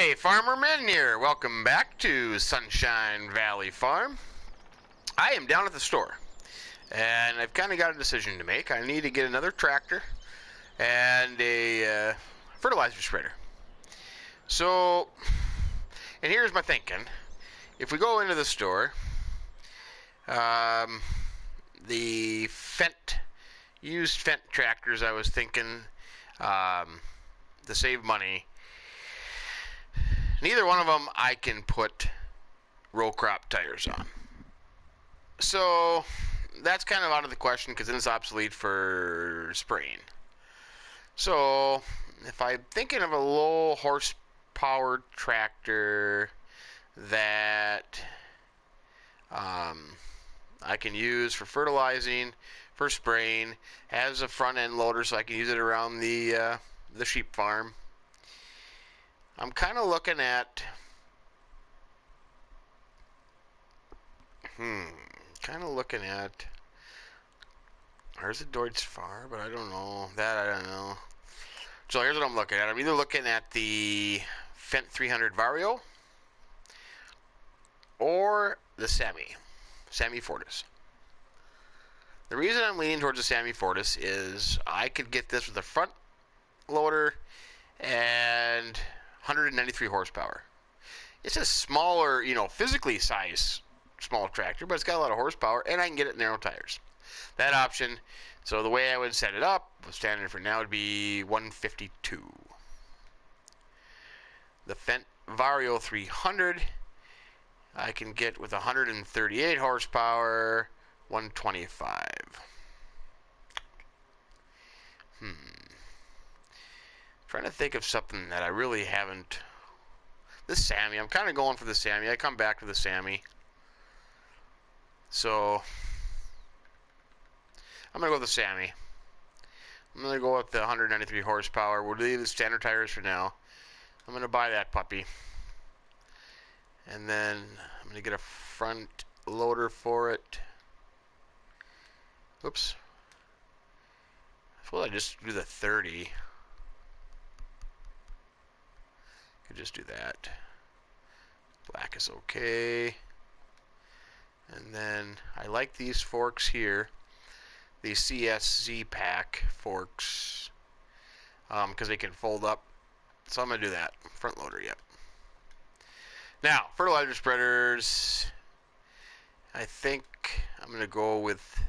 Hey, Farmer Men here. Welcome back to Sunshine Valley Farm. I am down at the store, and I've kind of got a decision to make. I need to get another tractor and a fertilizer spreader. So, and here's my thinking. If we go into the store, the used Fendt tractors, I was thinking, to save money, neither one of them I can put row crop tires on. So that's kind of out of the question because then it's obsolete for spraying. So if I'm thinking of a low horsepower tractor that I can use for fertilizing, for spraying, has a front end loader so I can use it around the sheep farm, I'm kind of looking at there's a Deutz Fahr, but I don't know that. I don't know. So here's what I'm looking at. I'm either looking at the Fendt 300 Vario or the Sammy Fortis. The reason I'm leaning towards the Sammy Fortis is I could get this with a front loader and 193 horsepower. It's a smaller, physically size small tractor, but it's got a lot of horsepower, and I can get it narrow tires. That option, so the way I would set it up, standard for now, would be 152. The Fendt Vario 300, I can get with 138 horsepower, 125. Trying to think of something that I really haven't. The Sammy, I'm kind of going for the Sammy. I come back to the Sammy. So I'm going to go with the Sammy. I'm going to go with the 193 horsepower. We'll leave the standard tires for now. I'm going to buy that puppy. And then I'm going to get a front loader for it. Oops. Well, I just do the 30. Could just do that. Black is okay. And then I like these forks here, these CSZ pack forks, because they can fold up. So I'm going to do that. Front loader, yep. Now, fertilizer spreaders, I think I'm going to go with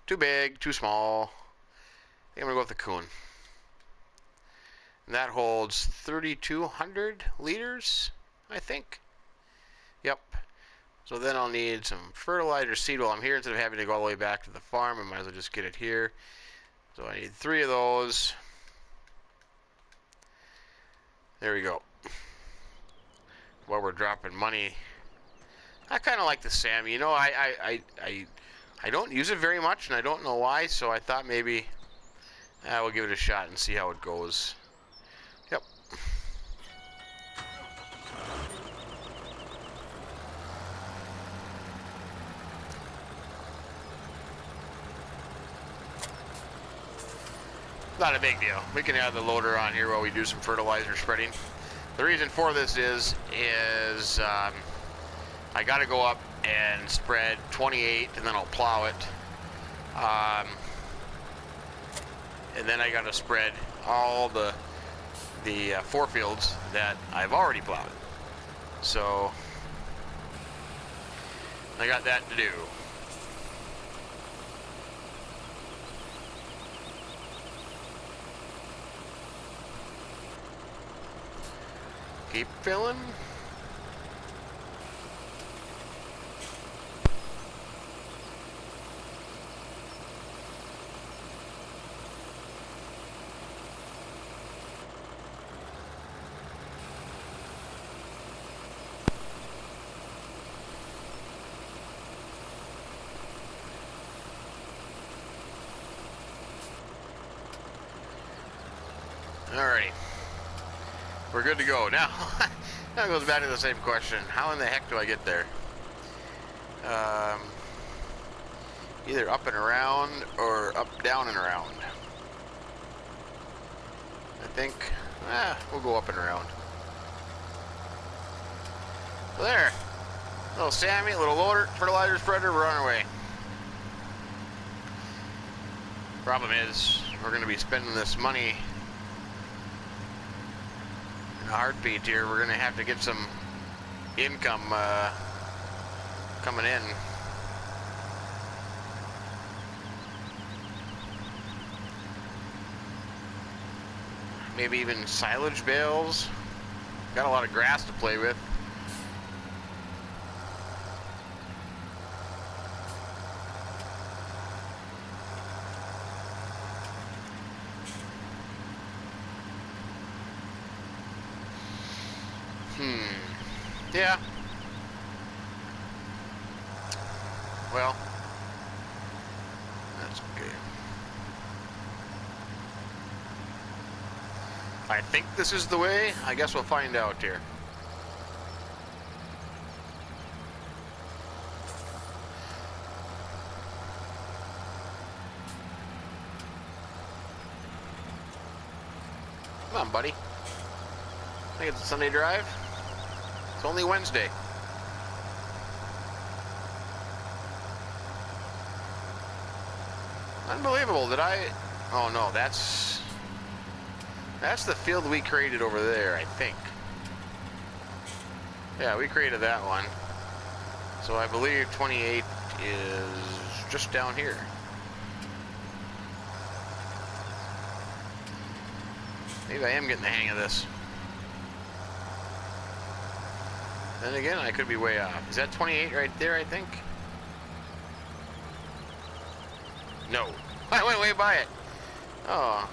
too big, too small. I think I'm going to go with the Kuhn. And that holds 3,200 liters, I think. Yep. So then I'll need some fertilizer seed while I'm here. Instead of having to go all the way back to the farm, I might as well just get it here. So I need 3 of those. There we go. While we're dropping money, I kind of like the Sammy. I don't use it very much, and I don't know why. So I thought maybe we'll give it a shot and see how it goes. Yep. Not a big deal. We can have the loader on here while we do some fertilizer spreading. The reason for this is I got to go up and spread 28, and then I'll plow it. And then I got to spread all the 4 fields that I've already plowed. So I got that to do. Keep filling. Alrighty. We're good to go. Now, that goes back to the same question. How in the heck do I get there? Either up and around or up, down, and around. I think, we'll go up and around. There. Little Sammy, little loader, fertilizer spreader, we're on our way. Problem is, we're going to be spending this money in a heartbeat here. We're going to have to get some income coming in. Maybe even silage bales. Got a lot of grass to play with. Yeah. Well, that's okay. I think this is the way. I guess we'll find out here. Come on, buddy. I think it's a Sunday drive. It's only Wednesday. Unbelievable. Did I? Oh no, that's the field we created over there, I think. Yeah, we created that one. So I believe 28 is just down here. Maybe I am getting the hang of this. Then again, I could be way off. Is that 28 right there, I think? No. I went way by it. Oh.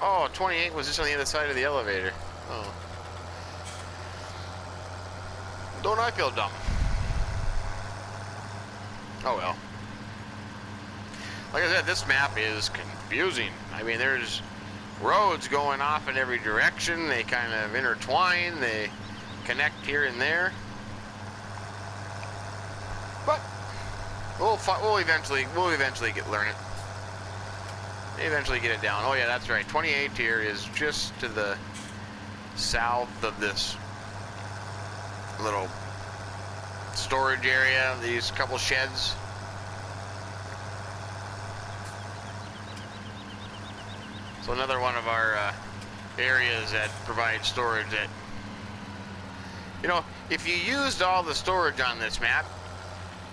Oh, 28 was just on the other side of the elevator. Oh. Don't I feel dumb? Oh well. Like I said, this map is confusing. I mean, there's roads going off in every direction. They kind of intertwine. They connect here and there. But we'll eventually learn it. Eventually get it down. Oh yeah, that's right. 28 here is just to the south of this little storage area. These couple sheds. So another one of our areas that provide storage that, you know, if you used all the storage on this map,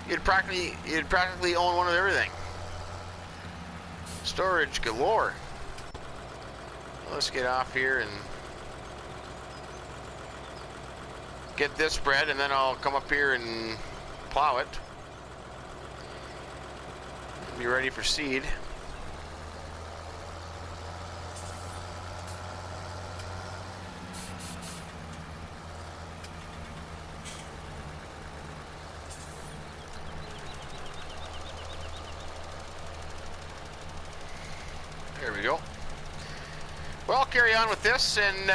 you'd practically own one of everything. Storage galore. Let's get off here and get this spread, and then I'll come up here and plow it. Be ready for seed. There we go. Well, I'll carry on with this, and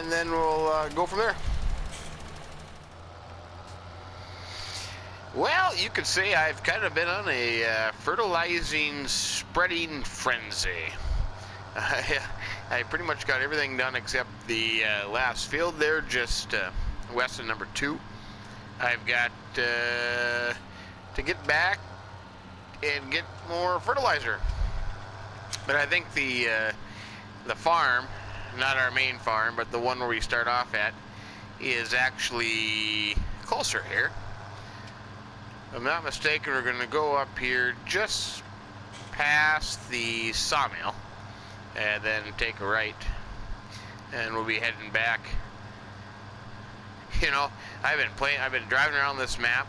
then we'll go from there. Well, you could say I've kind of been on a fertilizing, spreading frenzy. I pretty much got everything done except the last field there, just west of number 2. I've got to get back and get more fertilizer. But I think the farm, not our main farm, but the one where we start off at, is actually closer here. If I'm not mistaken, we're going to go up here just past the sawmill and then take a right, and we'll be heading back. You know, I've been driving around this map.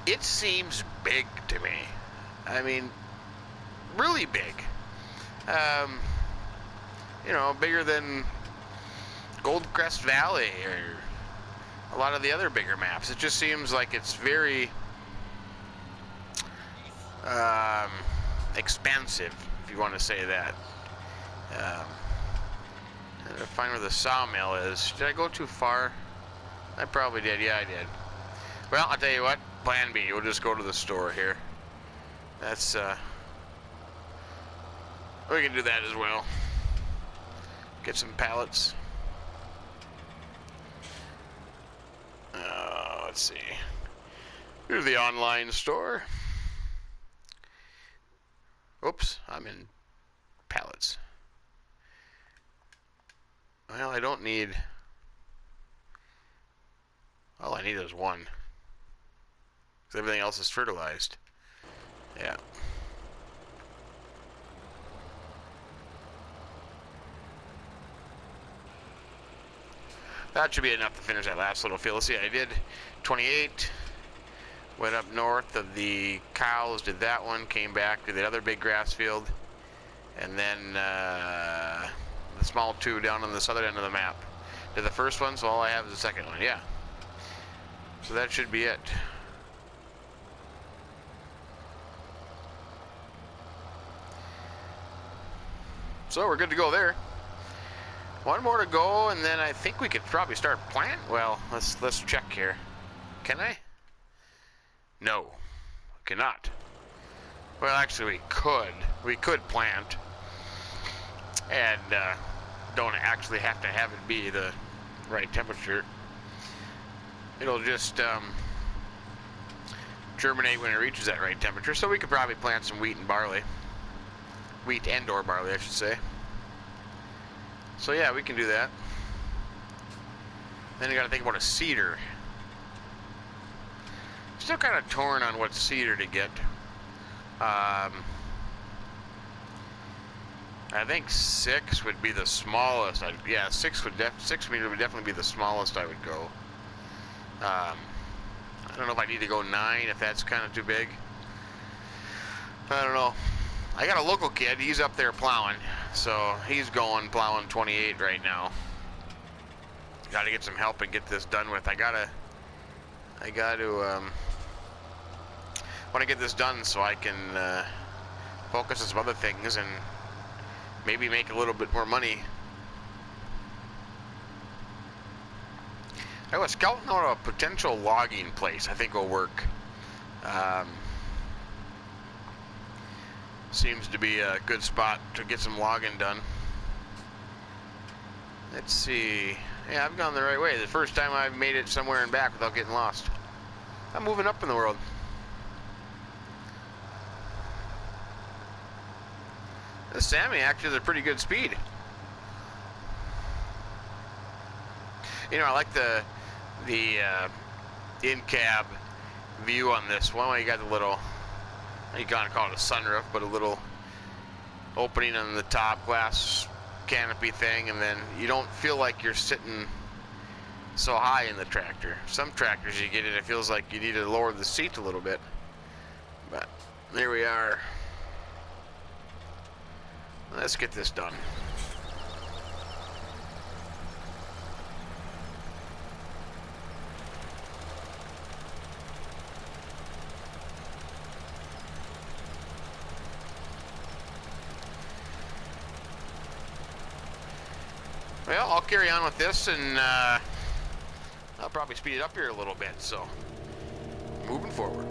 It seems big to me. I mean, really big. You know, bigger than Goldcrest Valley or a lot of the other bigger maps. It just seems like it's very expansive, if you want to say that. I'm gonna find where the sawmill is. Did I go too far? I probably did. Yeah, I did. Well, I'll tell you what. Plan B. We'll just go to the store here. That's we can do that as well. Get some pallets. let's see. Here's the online store. Oops, I'm in pallets. Well, I don't need... All I need is one. Because everything else is fertilized. Yeah. That should be enough to finish that last little field. Let's see, I did 28. Went up north of the cows, did that one, came back to the other big grass field, and then the small two down on the southern end of the map. Did the first one, so all I have is the second one, yeah. So that should be it. So we're good to go there. One more to go, and then I think we could probably start planting. Well, let's check here. Can I? No, cannot. Well, actually, we could. We could plant, and don't actually have to have it be the right temperature. It'll just germinate when it reaches that right temperature. So we could probably plant some wheat and barley. Wheat and/or barley, I should say. So yeah, we can do that. Then you got to think about a seeder. Still kind of torn on what seeder to get. I think 6 would be the smallest. Yeah, 6 meter would definitely be the smallest I would go. I don't know if I need to go 9 if that's kind of too big. I don't know. I got a local kid. He's up there plowing, so he's going plowing 28 right now. Got to get some help and get this done with. I gotta want to get this done so I can focus on some other things and maybe make a little bit more money. I was scouting out a potential logging place I think will work. Seems to be a good spot to get some logging done. Let's see. Yeah, I've gone the right way. The first time I've made it somewhere and back without getting lost. I'm moving up in the world. The Sammy actually has a pretty good speed. You know, I like the in-cab view on this one. Well, you got the little, you kind of call it a sunroof, but a little opening on the top glass canopy thing, and then you don't feel like you're sitting so high in the tractor. Some tractors you get in, it feels like you need to lower the seat a little bit. But there we are. Let's get this done. Well, I'll carry on with this, and I'll probably speed it up here a little bit, so moving forward.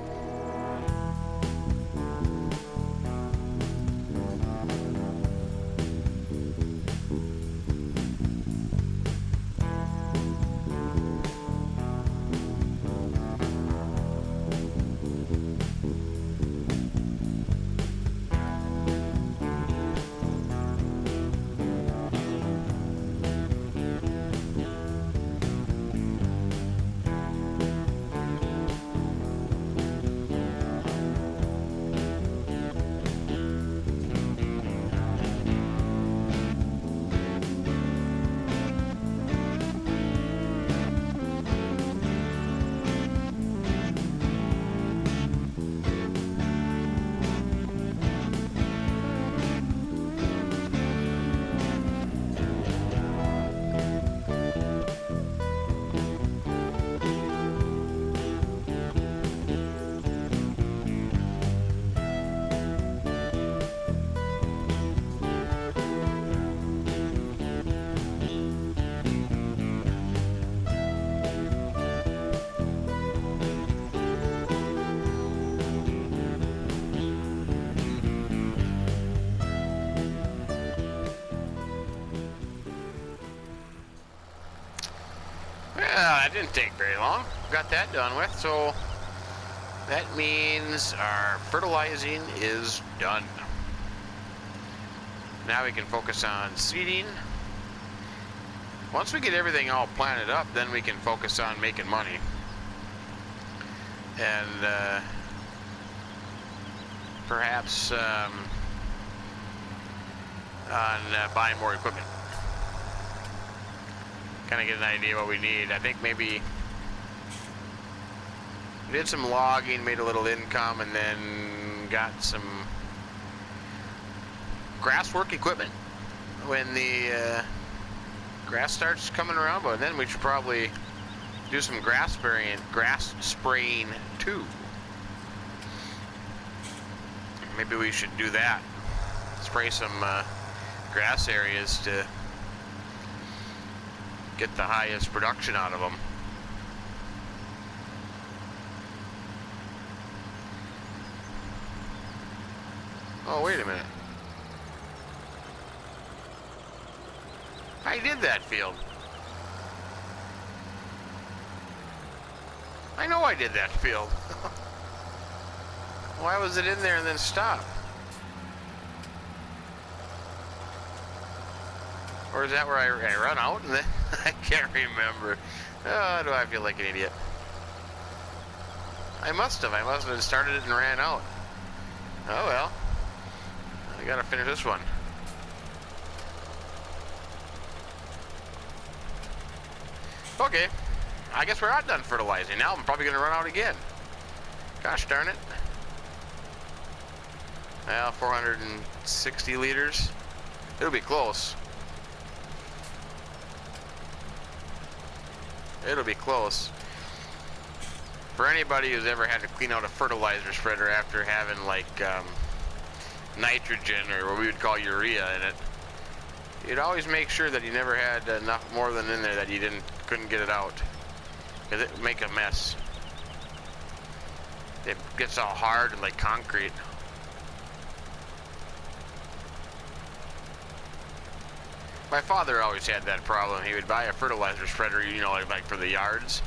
That didn't take very long. got that done with, so that means our fertilizing is done. Now we can focus on seeding. Once we get everything all planted up, then we can focus on making money. And perhaps on buying more equipment. Kind of get an idea what we need. I think maybe we did some logging, made a little income, and then got some grass work equipment when the grass starts coming around. But then we should probably do some grass spraying too. Maybe we should do that. Spray some grass areas to get the highest production out of them. Oh, wait a minute. I did that field. I know I did that field. Why was it in there and then stop? Or is that where I run out and then I can't remember. Oh, do I feel like an idiot? I must have started it and ran out. Oh well. I gotta finish this one. Okay. I guess we're not done fertilizing. Now I'm probably gonna run out again. Gosh darn it. Well, 460 liters. It'll be close. It'll be close. For anybody who's ever had to clean out a fertilizer spreader after having like nitrogen, or what we would call urea in it, you'd always make sure that you never had enough more than in there that you couldn't get it out, because it would make a mess. It gets all hard and like concrete. My father always had that problem. He would buy a fertilizer spreader, you know, like for the yards,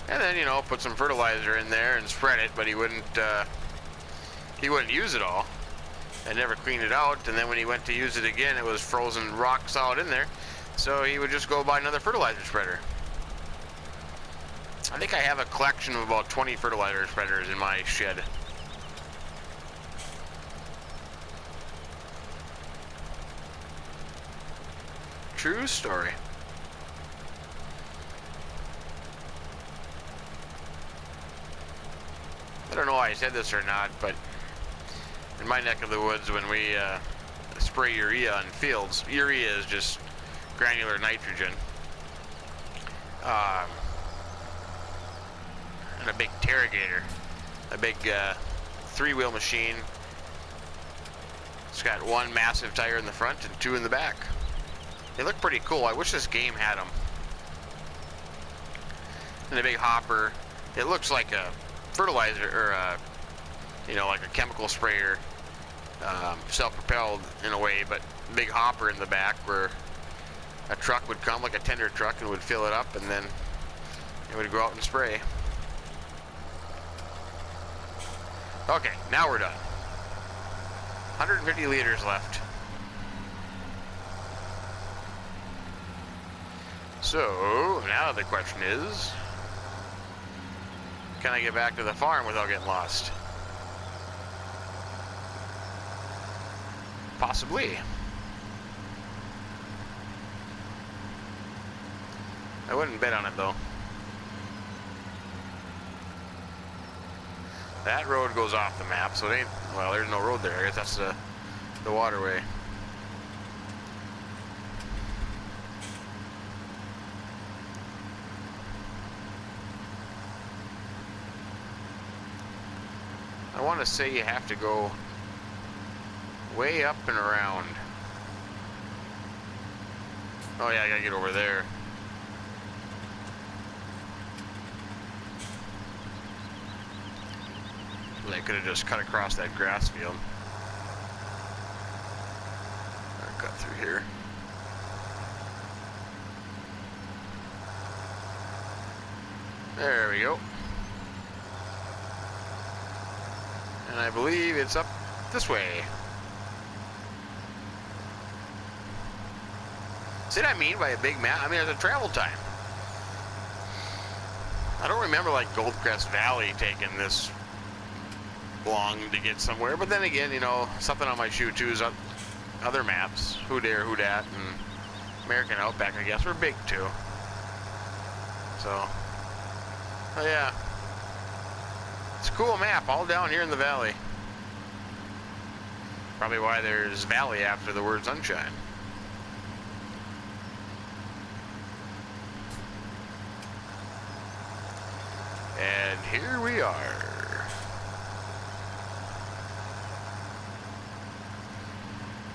and then, you know, put some fertilizer in there and spread it, but he wouldn't use it all and never clean it out. And then when he went to use it again, it was frozen rock solid in there, so he would just go buy another fertilizer spreader. I think I have a collection of about 20 fertilizer spreaders in my shed. True story. I don't know why I said this or not, but in my neck of the woods, when we spray urea on fields, urea is just granular nitrogen. And a big Terrigator, a big three-wheel machine. It's got one massive tire in the front and two in the back. They look pretty cool. I wish this game had them. And a big hopper. It looks like a fertilizer, or you know, like a chemical sprayer, self-propelled in a way, but big hopper in the back where a truck would come, like a tender truck, and would fill it up, and then it would go out and spray. Okay, now we're done. 150 liters left. So, now the question is, can I get back to the farm without getting lost? Possibly. I wouldn't bet on it though. That road goes off the map, so it ain't, well, there's no road there. I guess that's the waterway. I want to say you have to go way up and around. Oh yeah, I gotta get over there. I could have just cut across that grass field. Or cut through here. There we go. And I believe it's up this way. See what I mean by a big map? I mean, there's a travel time. I don't remember like Goldcrest Valley taking this long to get somewhere, but then again, you know, something on my shoe too is other maps, Who Dare, Who Dat, and American Outback, I guess, were big too. So, oh yeah, it's a cool map, all down here in the valley. Probably why there's valley after the word sunshine. And here we are.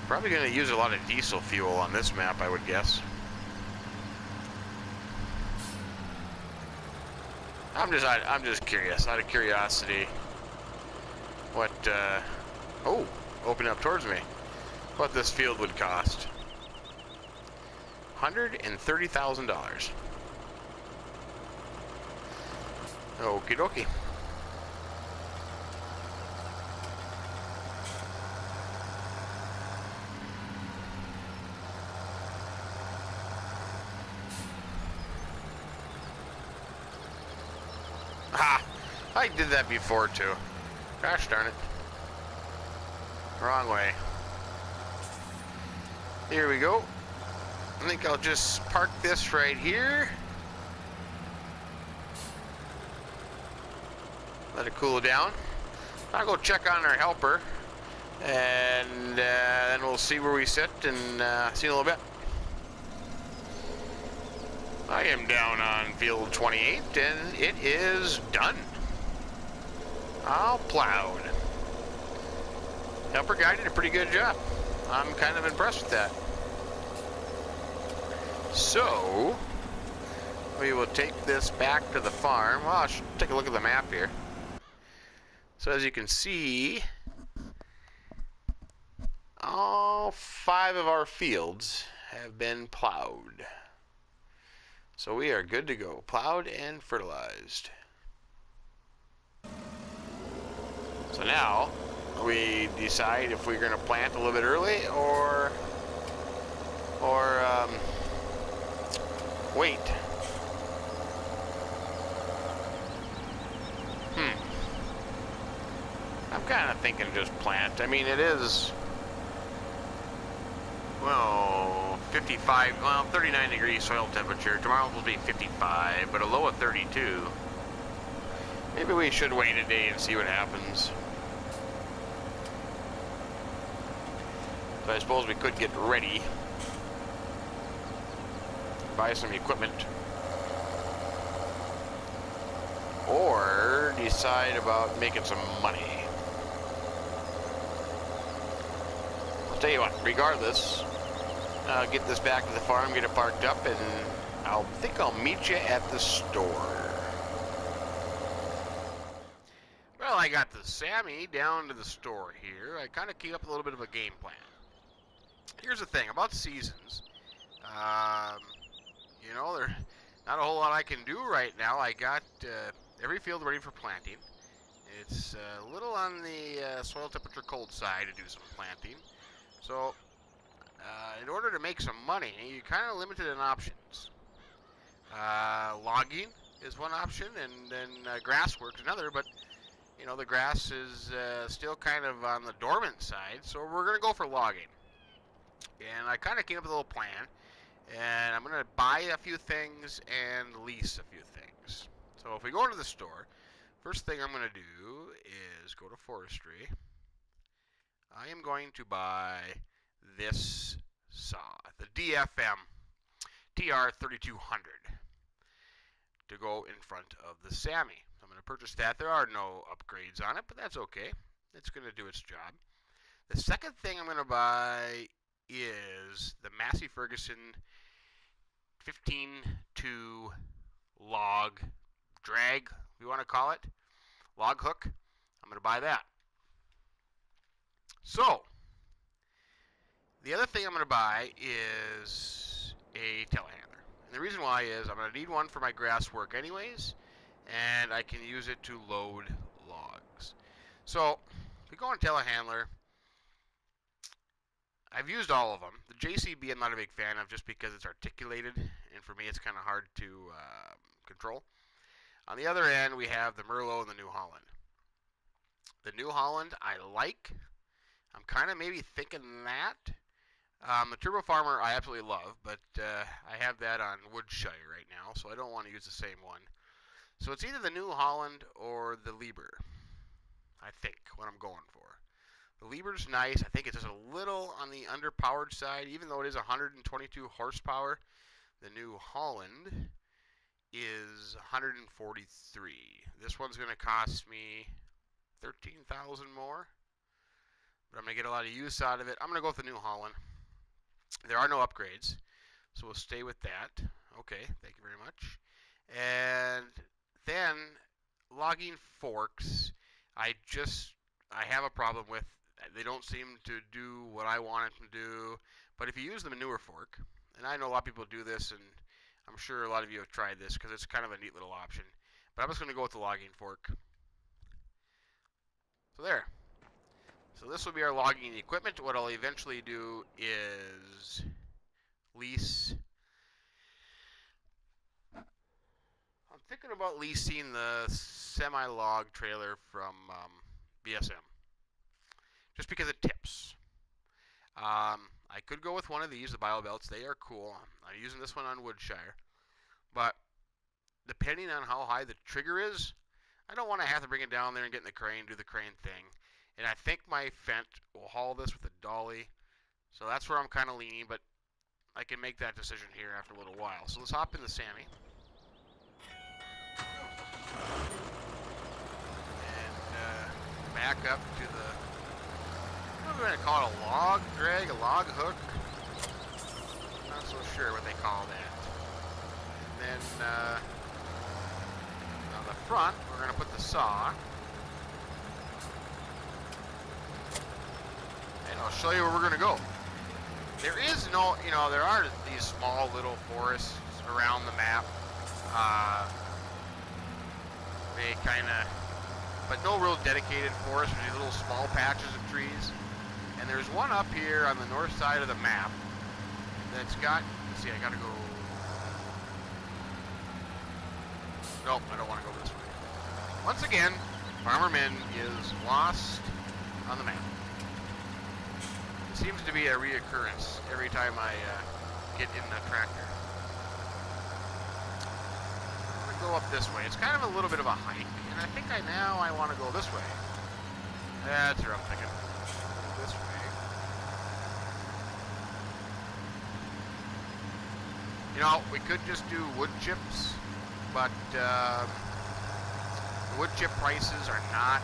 Probably going to use a lot of diesel fuel on this map, I would guess. I'm just curious, out of curiosity, what, oh, open up towards me, what this field would cost. $130,000. Okie dokie. Ha! I did that before too. Gosh darn it. Wrong way. Here we go. I think I'll just park this right here. Let it cool down. I'll go check on our helper, and then we'll see where we sit and see in a little bit. I am down on field 28, and it is done. All plowed. Helper guy did a pretty good job. I'm kind of impressed with that. So, we will take this back to the farm. Well, I should take a look at the map here. So as you can see, all 5 of our fields have been plowed. So we are good to go. Plowed and fertilized. So now we decide if we're going to plant a little bit early or wait. I'm kind of thinking just plant. I mean, it is, well, 55, well, 39 degrees soil temperature. Tomorrow will be 55, but a low of 32. Maybe we should wait a day and see what happens. So I suppose we could get ready. Buy some equipment. Or decide about making some money. I'll tell you what, regardless, I'll get this back to the farm, get it parked up, and I'll meet you at the store. Well, I got the Sammy down to the store here. I kind of came up with a little bit of a game plan. Here's the thing about seasons. You know, there's not a whole lot I can do right now. I got every field ready for planting. It's a little on the soil temperature cold side to do some planting. So, in order to make some money, you're kind of limited in options. Logging is one option, and then grass work's another, but you know, the grass is still kind of on the dormant side, so we're going to go for logging. And I kind of came up with a little plan, and I'm going to buy a few things and lease a few things. So if we go into the store, first thing I'm going to do is go to forestry. I am going to buy this saw, the DFM TR3200, to go in front of the Sammy. So I'm going to purchase that. There are no upgrades on it, but that's okay. It's going to do its job. The second thing I'm going to buy is the Massey Ferguson 15-2 log drag, if you want to call it, log hook. I'm going to buy that. So, the other thing I'm going to buy is a telehandler. And the reason why is I'm going to need one for my grass work anyways, and I can use it to load logs. So, if we go on telehandler, I've used all of them. The JCB I'm not a big fan of just because it's articulated, and for me it's kind of hard to control. On the other end, we have the Merlot and the New Holland. The New Holland I like. I'm kind of maybe thinking that. The Turbo Farmer I absolutely love, but I have that on Woodshire right now, so I don't want to use the same one. So it's either the New Holland or the Liebherr, I think, what I'm going for. The Liebherr's nice. I think it's just a little on the underpowered side, even though it is 122 horsepower. The New Holland is 143. This one's going to cost me 13,000 more, but I'm going to get a lot of use out of it. I'm going to go with the New Holland. There are no upgrades, so we'll stay with that. Okay, thank you very much. And then logging forks, I have a problem with. They don't seem to do what I want them to do. But if you use the manure fork, and I know a lot of people do this, and I'm sure a lot of you have tried this because it's kind of a neat little option. But I'm just going to go with the logging fork. So there. So this will be our logging equipment. What I'll eventually do is lease. I'm thinking about leasing the semi-log trailer from BSM. Just because it tips. I could go with one of these, the bio belts. They are cool. I'm using this one on Woodshire. But depending on how high the trigger is, I don't want to have to bring it down there and get in the crane, do the crane thing. And I think my Fent will haul this with a dolly. So that's where I'm kind of leaning, but I can make that decision here after a little while. So let's hop in the Sammy. And back up to the, what am I going to call it, a log drag, a log hook? Not so sure what they call that. And then on the front, we're going to put the saw. And I'll show you where we're going to go. There is no, there are these small little forests around the map. They kind of, but no real dedicated forest, these little small patches of trees. And there's one up here on the north side of the map that's got, let's see, I gotta go, nope, I don't want to go this way. Once again, Farmer Min is lost on the map. It seems to be a reoccurrence every time I get in the tractor. I'm going to go up this way. It's kind of a little bit of a hike, and I think I want to go this way. That's what I'm thinking. This way. We could just do wood chips, but the wood chip prices are not,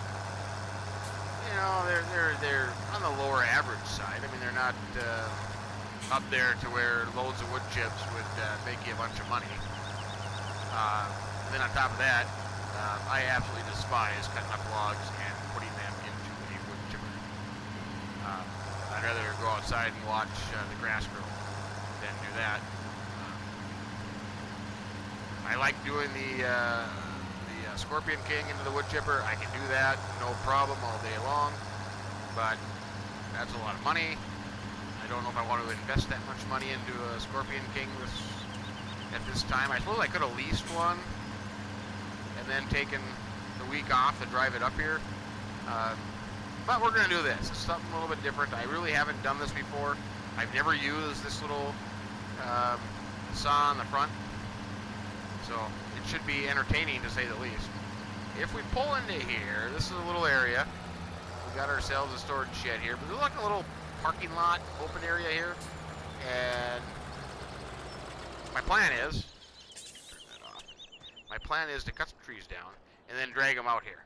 they're on the lower average side. I mean, they're not up there to where loads of wood chips would make you a bunch of money. And then on top of that, I absolutely despise cutting up logs and putting them into a wood chipper. I'd rather go outside and watch the grass grow than do that. I like doing the Scorpion King into the wood chipper. I can do that, no problem, all day long. But that's a lot of money. I don't know if I want to invest that much money into a Scorpion King at this time. I suppose I could have leased one and then taken the week off to drive it up here. But we're going to do this. It's something a little bit different. I really haven't done this before. I've never used this little saw on the front. So it should be entertaining to say the least. If we pull into here, this is a little area. We got ourselves a storage shed here, but there's like a little parking lot, open area here. And my plan is, turn that off. My plan is to cut some trees down and then drag them out here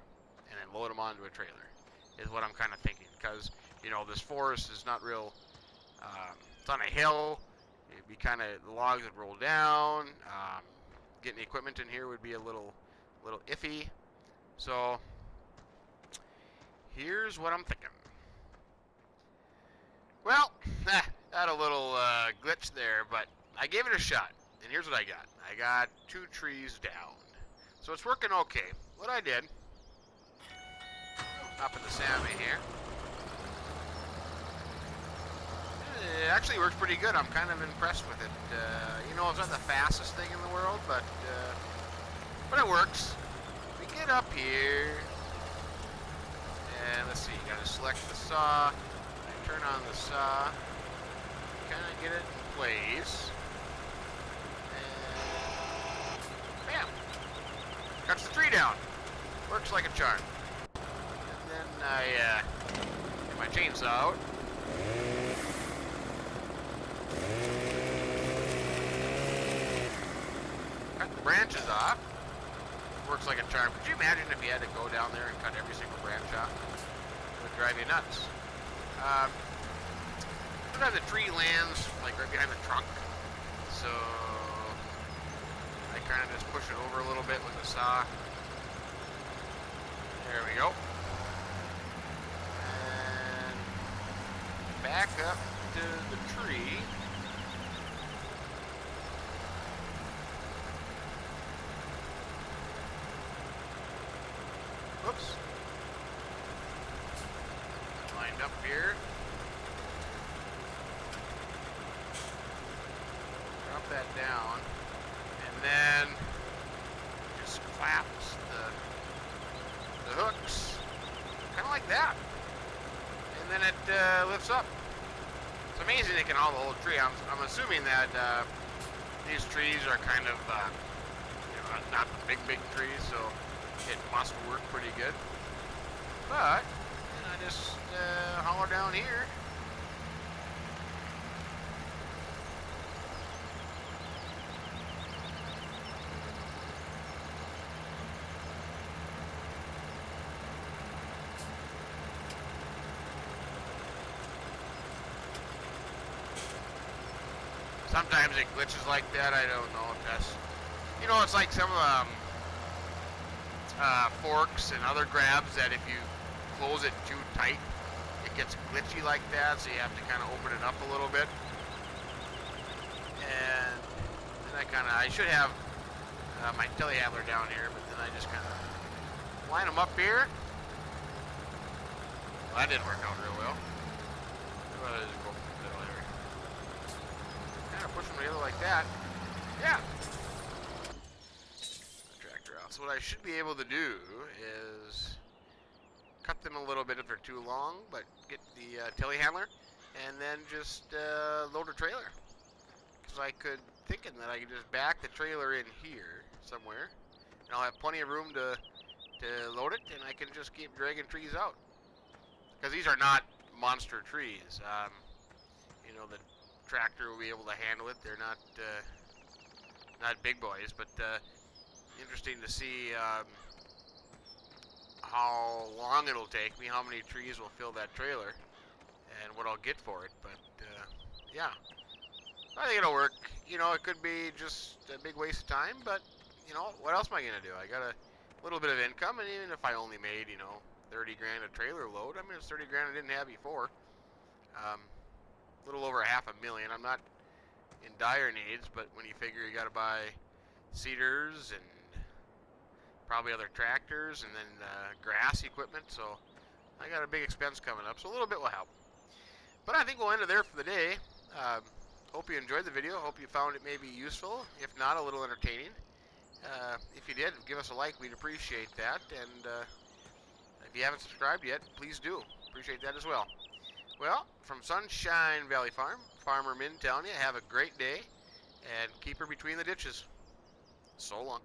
and then load them onto a trailer, is what I'm kind of thinking. Because, this forest is not real, it's on a hill. It'd be kind of, the logs would roll down. Getting the equipment in here would be a little iffy. So here's what I'm thinking. Well, had a little glitch there, but I gave it a shot. And here's what I got. I got 2 trees down. So it's working okay. What I did, up in the Sammy here, it actually works pretty good. I'm kind of impressed with it. You know, it's not the fastest thing in the world, but it works. We get up here, and let's see, you gotta select the saw, turn on the saw, kind of get it in place, and bam, cuts the tree down. Works like a charm. And then I get my chainsaw out. Cut the branches off. Works like a charm. Could you imagine if you had to go down there and cut every single branch off? It would drive you nuts. Sometimes the tree lands like right behind the trunk, so I kind of just push it over a little bit with the saw. There we go. And back up to the tree. Whoops. Lined up here. Drop that down. And then just claps the hooks. Kind of like that. And then it lifts up. It's amazing they can haul the whole tree. I'm assuming that these trees are kind of, you know, not the big trees, so it must work pretty good. But, and I just holler down here. Sometimes it glitches like that. I don't know if that's, you know, it's like some forks and other grabs that if you close it too tight, it gets glitchy like that, so you have to kind of open it up a little bit. And then I should have my telehandler down here, but then I just kind of line them up here. Well, that didn't work out real well. Kind of push them together like that. Yeah. Tractor out. So what I should be able to do is cut them a little bit if they're too long, but get the telehandler and then just load a trailer. Because I could thinking that I could just back the trailer in here somewhere, and I'll have plenty of room to load it, and I can just keep dragging trees out. Because these are not monster trees. You know, the tractor will be able to handle it. They're not big boys, but interesting to see how long it'll take me, how many trees will fill that trailer, and what I'll get for it. But yeah, I think it'll work. You know, it could be just a big waste of time, but you know, what else am I gonna do? I got a little bit of income, and even if I only made, you know, 30 grand a trailer load, I mean, it's 30 grand I didn't have before. A little over $500,000. I'm not in dire needs, but when you figure you got to buy seeders and probably other tractors and then grass equipment, so I got a big expense coming up, so a little bit will help. But I think we'll end it there for the day. Hope you enjoyed the video. Hope you found it maybe useful, if not a little entertaining. If you did, give us a like. We'd appreciate that. And if you haven't subscribed yet, please do. Appreciate that as well. Well, from Sunshine Valley Farm, Farmer Min telling you, have a great day and keep her between the ditches. So long.